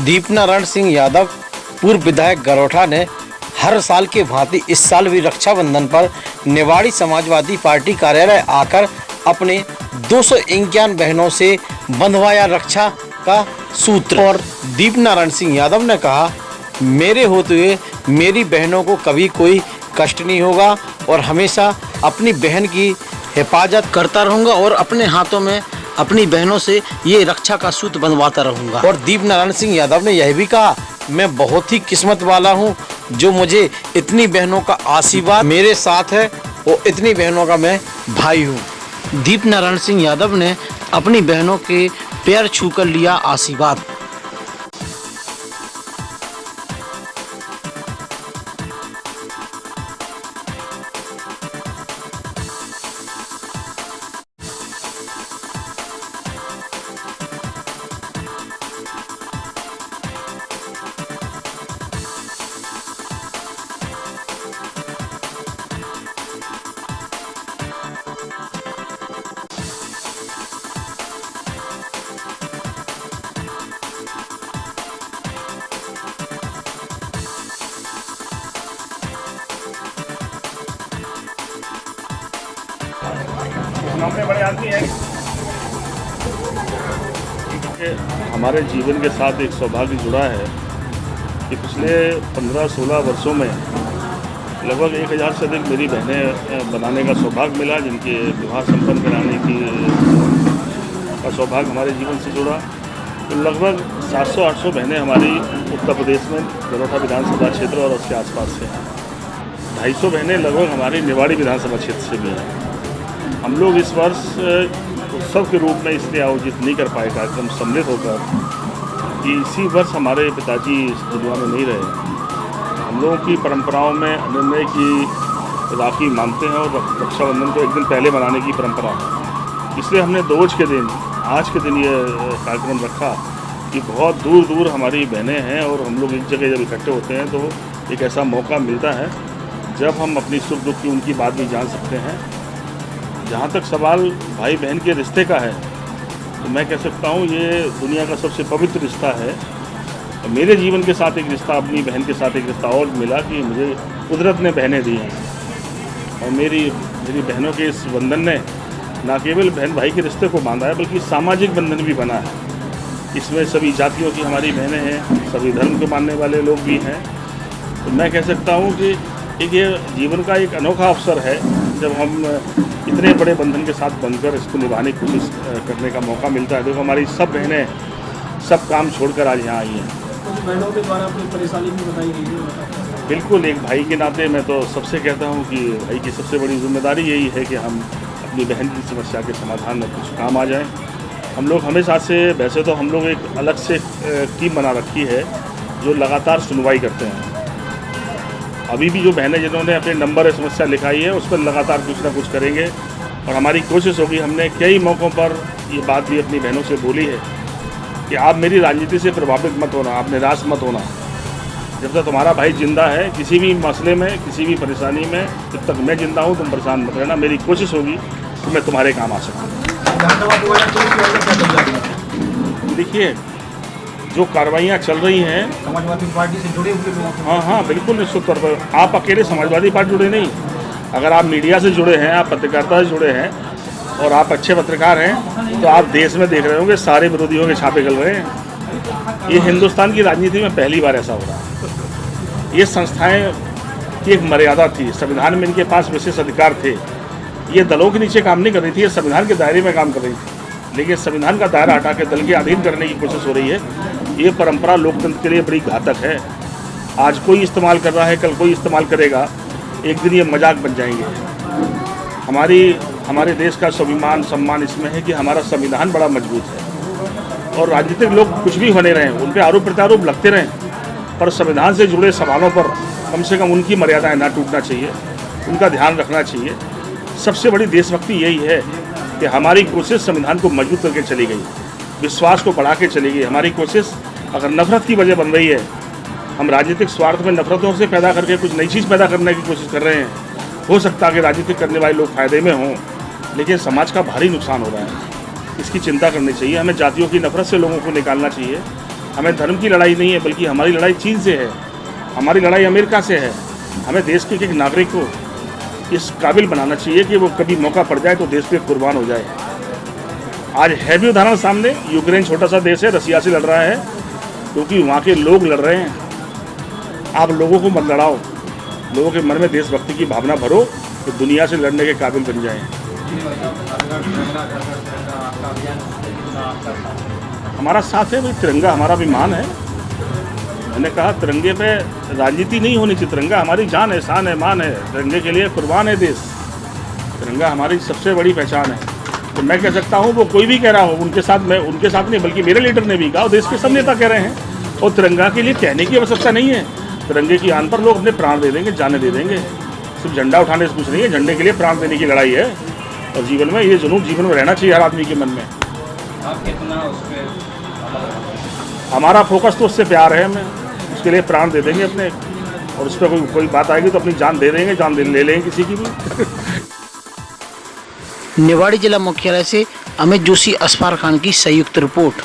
दीपनारायण सिंह यादव पूर्व विधायक गरोठा ने हर साल के भांति इस साल भी रक्षाबंधन पर निवाड़ी समाजवादी पार्टी कार्यालय आकर अपने 251 बहनों से बंधवाया रक्षा का सूत्र। और दीपनारायण सिंह यादव ने कहा, मेरे होते हुए मेरी बहनों को कभी कोई कष्ट नहीं होगा और हमेशा अपनी बहन की हिफाजत करता रहूँगा और अपने हाथों में अपनी बहनों से ये रक्षा का सूत्र बंधवाता रहूँगा। और दीपनारायण सिंह यादव ने यह भी कहा, मैं बहुत ही किस्मत वाला हूँ जो मुझे इतनी बहनों का आशीर्वाद मेरे साथ है और इतनी बहनों का मैं भाई हूँ। दीपनारायण सिंह यादव ने अपनी बहनों के पैर छूकर लिया आशीर्वाद। बड़े आदमी हैं। हमारे जीवन के साथ एक सौभाग्य जुड़ा है कि पिछले 15-16 वर्षों में लगभग 1000 से अधिक मेरी बहनें बनाने का सौभाग्य मिला, जिनके विवाह संपन्न कराने का सौभाग्य हमारे जीवन से जुड़ा। तो लगभग 700-800 बहनें हमारी उत्तर प्रदेश में गरोठा विधानसभा क्षेत्र और उसके आसपास से हैं। 250 बहनें लगभग हमारी निवाड़ी विधानसभा क्षेत्र से भी हैं। हम लोग इस वर्ष उत्सव के रूप में इसलिए आयोजित नहीं कर पाए कार्यक्रम सम्मिलित होकर कि इसी वर्ष हमारे पिताजी इस दुनिया में नहीं रहे। हम लोगों की परंपराओं में निर्णय की राखी मानते हैं और रक्षाबंधन को एक दिन पहले मनाने की परंपरा है। इसलिए हमने दोज के दिन, आज के दिन ये कार्यक्रम रखा कि बहुत दूर दूर हमारी बहनें हैं और हम लोग एक जगह जब इकट्ठे होते हैं तो एक ऐसा मौका मिलता है जब हम अपनी सुख दुख की उनकी बात भी जान सकते हैं। जहाँ तक सवाल भाई बहन के रिश्ते का है तो मैं कह सकता हूँ ये दुनिया का सबसे पवित्र रिश्ता है। और मेरे जीवन के साथ एक रिश्ता, अपनी बहन के साथ एक रिश्ता और मिला कि मुझे कुदरत ने बहनें दी हैं और मेरी बहनों के इस बंधन ने न केवल बहन भाई के रिश्ते को बांधा है बल्कि सामाजिक बंधन भी बना है। इसमें सभी जातियों की हमारी बहनें हैं, सभी धर्म के मानने वाले लोग भी हैं। तो मैं कह सकता हूँ कि एक ये जीवन का एक अनोखा अवसर है जब हम इतने बड़े बंधन के साथ बनकर इसको निभाने की कोशिश करने का मौका मिलता है। देखो हमारी सब बहनें सब काम छोड़कर आज यहाँ आई हैं। तो बहनों के द्वारा अपनी परेशानी भी बताई गई है। बिल्कुल, एक भाई के नाते मैं तो सबसे कहता हूँ कि भाई की सबसे बड़ी जिम्मेदारी यही है कि हम अपनी बहन की समस्या के समाधान में कुछ काम आ जाएँ। हम लोग हमेशा से, वैसे तो हम लोग एक अलग से टीम बना रखी है जो लगातार सुनवाई करते हैं। अभी भी जो बहनें जिन्होंने अपने नंबर समस्या लिखाई है उस पर लगातार कुछ ना कुछ करेंगे और हमारी कोशिश होगी। हमने कई मौक़ों पर ये बात भी अपनी बहनों से बोली है कि आप मेरी राजनीति से प्रभावित मत होना, आप निराश मत होना। जब तक तुम्हारा भाई जिंदा है किसी भी मसले में, किसी भी परेशानी में, जब तक मैं जिंदा हूँ तुम परेशान मत रहना। मेरी कोशिश होगी कि मैं तुम्हारे काम आ सकूँ। देखिए, जो कार्रवाइयाँ चल रही हैं समाजवादी पार्टी से जुड़े हुए लोग। हाँ, बिल्कुल निश्चित तौर पर। आप अकेले समाजवादी पार्टी जुड़े नहीं, अगर आप मीडिया से जुड़े हैं, आप पत्रकारिता से जुड़े हैं और आप अच्छे पत्रकार हैं तो आप देश में देख रहे होंगे सारे विरोधियों के छापे चल रहे हैं। ये हिंदुस्तान की राजनीति में पहली बार ऐसा हो रहा है। ये संस्थाएं की एक मर्यादा थी, संविधान में इनके पास विशेष अधिकार थे। ये दलों के नीचे काम नहीं कर रही थी, ये संविधान के दायरे में काम कर रही थी। लेकिन संविधान का दायरा हटा के दल के अधीन करने की कोशिश हो रही है। ये परंपरा लोकतंत्र के लिए बड़ी घातक है। आज कोई इस्तेमाल कर रहा है, कल कोई इस्तेमाल करेगा, एक दिन ये मजाक बन जाएंगे। हमारे देश का स्वाभिमान, सम्मान इसमें है कि हमारा संविधान बड़ा मजबूत है और राजनीतिक लोग कुछ भी बने रहें, उन पर आरोप प्रत्यारोप लगते रहें, पर संविधान से जुड़े सवालों पर कम से कम उनकी मर्यादाएं ना टूटना चाहिए, उनका ध्यान रखना चाहिए। सबसे बड़ी देशभक्ति यही है कि हमारी कोशिश संविधान को मजबूत करके चली गई, विश्वास को बढ़ा के चली गई। हमारी कोशिश अगर नफरत की वजह बन रही है, हम राजनीतिक स्वार्थ में नफरतों से पैदा करके कुछ नई चीज़ पैदा करने की कोशिश कर रहे हैं, हो सकता है कि राजनीति करने वाले लोग फायदे में हों, लेकिन समाज का भारी नुकसान हो रहा है। इसकी चिंता करनी चाहिए। हमें जातियों की नफरत से लोगों को निकालना चाहिए हमें धर्म की लड़ाई नहीं है, बल्कि हमारी लड़ाई चीन से है, हमारी लड़ाई अमेरिका से है। हमें देश के एक नागरिक को इस काबिल बनाना चाहिए कि वो कभी मौका पड़ जाए तो देश पे कुर्बान हो जाए। आज है भी उदाहरण सामने, यूक्रेन छोटा सा देश है, रसिया से लड़ रहा है क्योंकि वहाँ के लोग लड़ रहे हैं। आप लोगों को मत लड़ाओ, लोगों के मन में देशभक्ति की भावना भरो तो दुनिया से लड़ने के काबिल बन जाएं। हमारा साथ है भाई, तिरंगा हमारा अभिमान है। मैंने कहा तिरंगे पे राजनीति नहीं होनी चाहिए, तिरंगा हमारी जान है, शान है, मान है, तिरंगे के लिए कुर्बान है देश। तिरंगा हमारी सबसे बड़ी पहचान है। तो मैं कह सकता हूँ, वो कोई भी कह रहा हो उनके साथ, मैं उनके साथ नहीं बल्कि मेरे लीडर ने भी कहा, देश के सब नेता कह रहे हैं। और तिरंगा के लिए कहने की आवश्यकता नहीं है, तिरंगे की आन पर लोग अपने प्राण दे देंगे, जाने दे देंगे। सिर्फ झंडा उठाने से कुछ नहीं है, झंडे के लिए प्राण देने की लड़ाई है। और जीवन में ये जुनून जीवन में रहना चाहिए हर आदमी के मन में। आप कितना उस पर हमारा फोकस तो उससे प्यार है, हमें उसके लिए प्राण दे देंगे अपने, और उस पर कोई बात आएगी तो अपनी जान दे देंगे, जान ले लेंगे किसी की भी। निवाड़ी जिला मुख्यालय से अमित जोशी, असफार खान की संयुक्त रिपोर्ट।